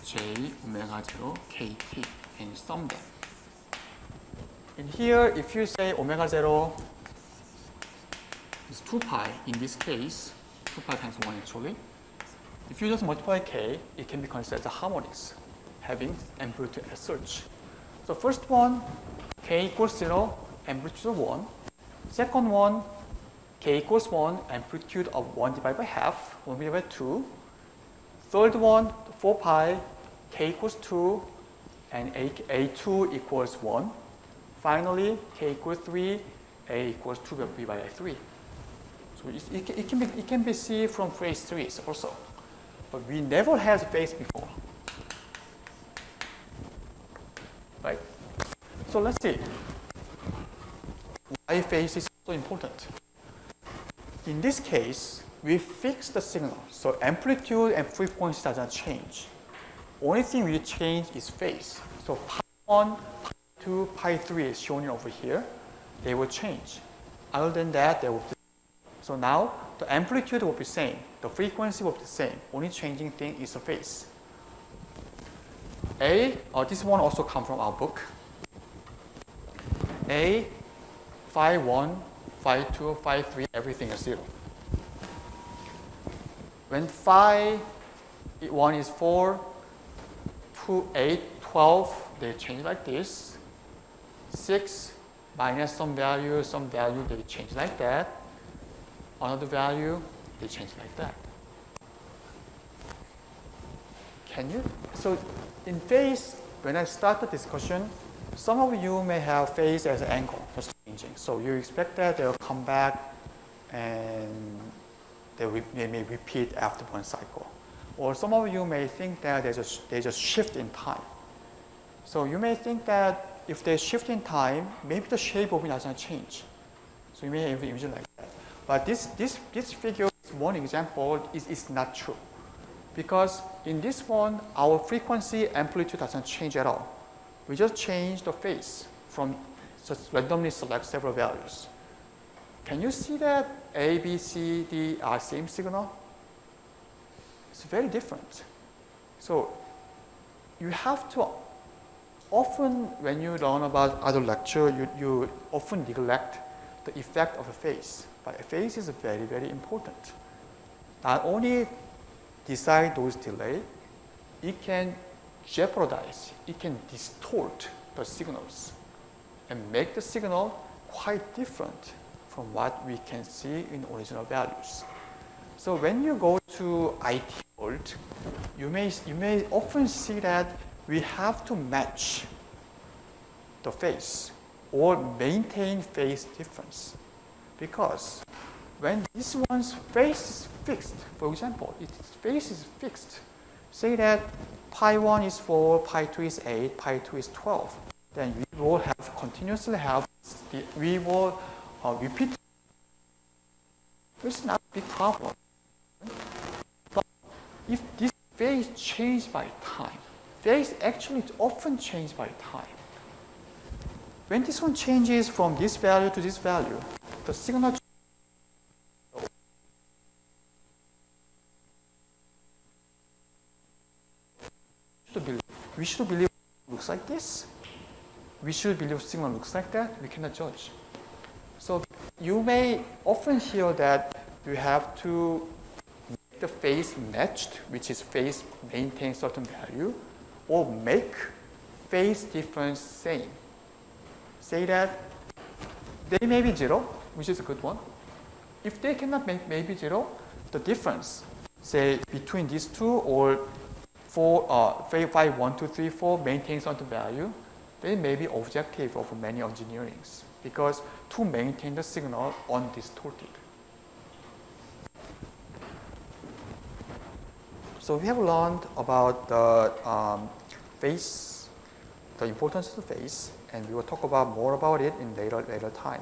J, omega 0, KT, and sum them. And here, if you say omega 0 is 2 pi, in this case, 2 pi times 1 actually, if you just multiply K, it can be considered as harmonics, having amplitude as such. So first one, K equals 0, amplitude of 1. Second one, K equals 1, amplitude of 1 divided by half, 1 divided by 2. Third one, 4 pi, K equals 2, and A2 equals 1. Finally, K equals 3, A equals 2 divided by 3. So it can be seen from phase 3 also. But we never had phase before. Right? So let's see why phase is so important. In this case, we fix the signal. So amplitude and frequency doesn't change. Only thing we change is phase. So pi 1, pi 2, pi 3 is shown over here. They will change. Other than that, they will be. So now the amplitude will be same. The frequency will be the same. Only changing thing is the phase. This one also comes from our book. A, phi 1, phi 2, phi 3, everything is 0. When phi 1 is 4, 2, 8, 12, they change like this. 6 minus some value, they change like that. Another value, they change like that. Can you? So in phase, when I start the discussion, some of you may have phase as an angle, just changing. So you expect that they'll come back and they may repeat after one cycle. Or some of you may think that there's a shift in time. So you may think that if they shift in time, maybe the shape of it doesn't change. So you may have an image like that. But this figure, one example, is not true. Because in this one, our frequency amplitude doesn't change at all. We just change the phase from just randomly select several values. Can you see that A, B, C, D are same signal? It's very different. So you have to often, when you learn about other lecture, you often neglect the effect of a phase. But a phase is very, very important. Not only decide those delay, it can jeopardize, it can distort the signals and make the signal quite different from what we can see in original values. So when you go to IT world, you may often see that we have to match the phase or maintain phase difference. Because when this one's phase is fixed, for example, its phase is fixed, say that pi 1 is 4, pi 2 is 8, pi 2 is 12, then we will have continuously have, we will repeat. It's not a big problem. But if this phase changes by time, phase actually often changes by time. When this one changes from this value to this value, the signal we should believe it looks like this. We should believe signal looks like that. We cannot judge. So you may often hear that you have to make the phase matched, which is phase maintain certain value, or make phase difference same. Say that they may be 0, which is a good one. If they cannot make maybe 0, the difference, say between these two or 5, 1, 2, 3, 4 maintain certain value, they may be objective of many engineerings because to maintain the signal undistorted. So we have learned about the phase, the importance of the phase, and we will talk about more about it in later time.